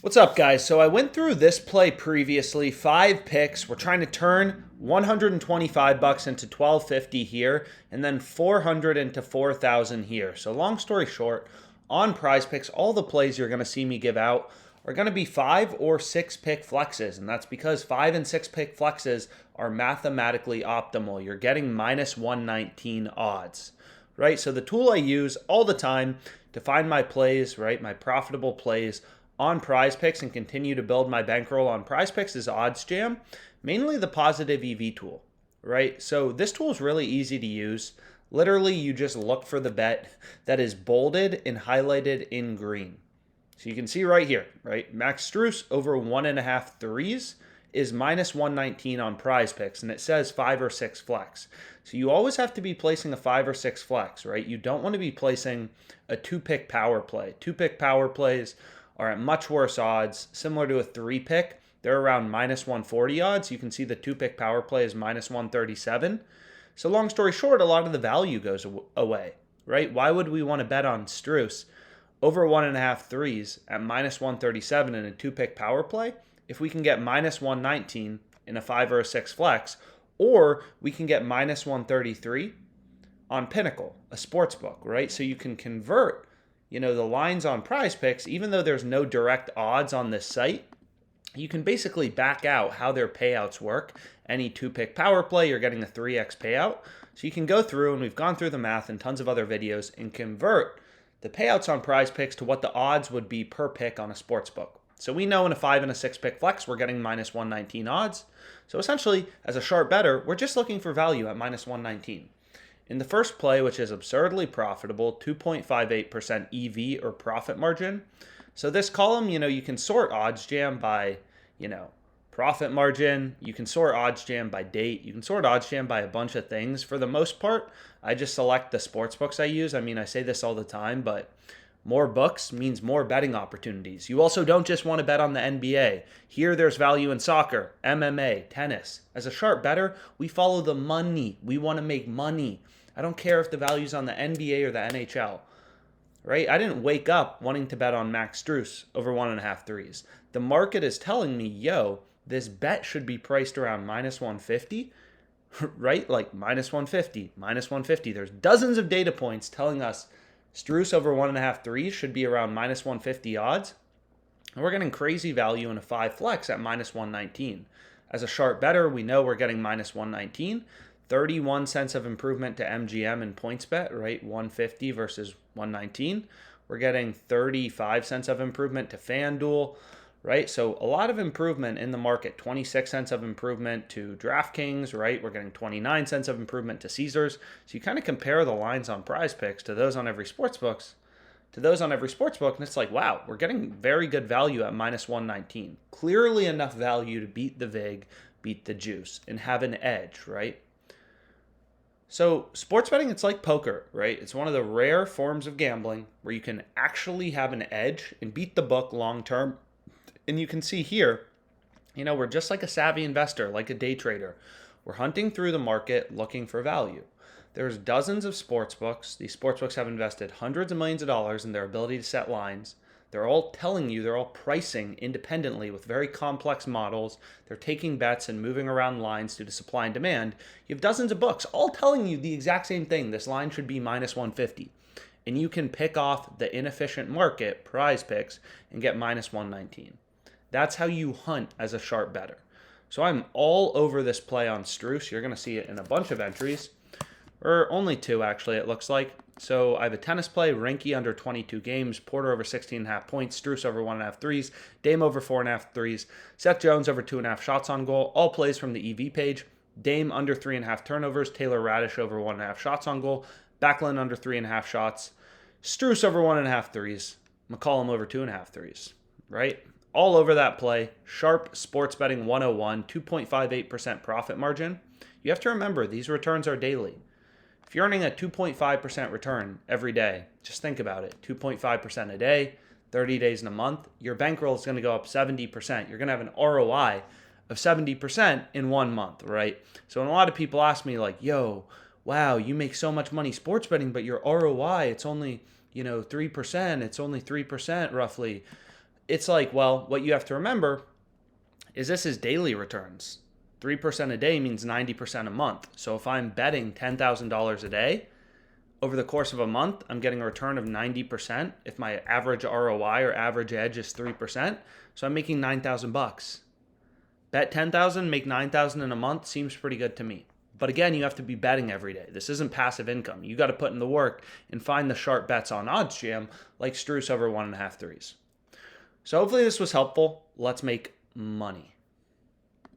What's up, guys? So I went through this play previously, 5 picks. We're trying to turn 125 bucks into 1250 here, and then 400 into 4,000 here. So long story short, on Prize Picks, all the plays you're going to see me give out are going to be 5 or 6 pick flexes, and that's because 5 and 6 pick flexes are mathematically optimal. You're getting minus 119 odds, right? So the tool I use all the time to find my plays, right, my profitable plays on Prize Picks and continue to build my bankroll on Prize Picks is OddsJam, mainly the positive EV tool, right? So this tool is really easy to use. Literally, you just look for the bet that is bolded and highlighted in green. So you can see right here, right? Max Strus over 1.5 threes is minus 119 on Prize Picks, and it says 5 or 6 flex. So you always have to be placing a 5 or 6 flex, right? You don't want to be placing a 2-pick power play. 2-pick power plays are at much worse odds, similar to a 3-pick. They're around minus 140 odds. You can see the 2-pick power play is minus 137. So long story short, a lot of the value goes away, right? Why would we want to bet on Strus over 1.5 threes at minus 137 in a 2-pick power play if we can get minus 119 in a 5 or a 6 flex, or we can get minus 133 on Pinnacle, a sports book, right? So you can convert the lines on Prize Picks, even though there's no direct odds on this site, you can basically back out how their payouts work. Any 2-pick power play, you're getting a 3x payout. So you can go through, and we've gone through the math in tons of other videos, and convert the payouts on Prize Picks to what the odds would be per pick on a sports book. So we know in a 5 and a 6-pick flex, we're getting minus 119 odds. So essentially, as a sharp bettor, we're just looking for value at minus 119. In the first play, which is absurdly profitable, 2.58% EV or profit margin. So this column, you can sort OddsJam by, profit margin. You can sort OddsJam by date. You can sort OddsJam by a bunch of things. For the most part, I just select the sports books I use. I mean, I say this all the time, but more books means more betting opportunities. You also don't just want to bet on the NBA. Here, there's value in soccer, MMA, tennis. As a sharp bettor, we follow the money. We want to make money. I don't care if the value's on the NBA or the NHL, right? I didn't wake up wanting to bet on Max Strus over 1.5 threes. The market is telling me, this bet should be priced around minus 150, right? Like minus 150, minus 150. There's dozens of data points telling us Strus over 1.5 threes should be around minus 150 odds. And we're getting crazy value in a 5 flex at minus 119. As a sharp bettor, we know we're getting minus 119. 31 cents of improvement to MGM and PointsBet, right? 150 versus 119. We're getting 35 cents of improvement to FanDuel, right? So a lot of improvement in the market. 26 cents of improvement to DraftKings, right? We're getting 29 cents of improvement to Caesars. So you kind of compare the lines on Prize Picks to those on every sportsbook, and it's like, wow, we're getting very good value at minus 119. Clearly enough value to beat the VIG, beat the juice, and have an edge, right? So sports betting, it's like poker, right? It's one of the rare forms of gambling where you can actually have an edge and beat the book long term. And you can see here, we're just like a savvy investor, like a day trader. We're hunting through the market looking for value. There's dozens of sports books. These sports books have invested hundreds of millions of dollars in their ability to set lines. They're all telling you, they're all pricing independently with very complex models. They're taking bets and moving around lines due to supply and demand. You have dozens of books all telling you the exact same thing. This line should be minus 150. And you can pick off the inefficient market, Prize Picks, and get minus 119. That's how you hunt as a sharp bettor. So I'm all over this play on Strus. You're going to see it in a bunch of entries, or only 2 actually, it looks like. So I have a tennis play, Rinky under 22 games, Porter over 16.5 points, Strus over 1.5 threes, Dame over 4.5 threes, Seth Jones over 2.5 shots on goal, all plays from the EV page, Dame under 3.5 turnovers, Taylor Radish over 1.5 shots on goal, Backlund under 3.5 shots, Strus over 1.5 threes, McCollum over 2.5 threes, right? All over that play. Sharp sports betting 101, 2.58% profit margin. You have to remember, these returns are daily. If you're earning a 2.5% return every day, just think about it. 2.5% a day, 30 days in a month, your bankroll is going to go up 70%. You're going to have an ROI of 70% in 1 month, right? So when a lot of people ask me like, wow, you make so much money sports betting, but your ROI, it's only, 3%. It's only 3% roughly. it's like, well, what you have to remember is this is daily returns. 3% a day means 90% a month. So if I'm betting $10,000 a day, over the course of a month, I'm getting a return of 90% if my average ROI or average edge is 3%. So I'm making 9,000 bucks. Bet 10,000, make 9,000 in a month seems pretty good to me. But again, you have to be betting every day. This isn't passive income. You got to put in the work and find the sharp bets on OddsJam like Struce over 1.5 threes. So hopefully this was helpful. Let's make money.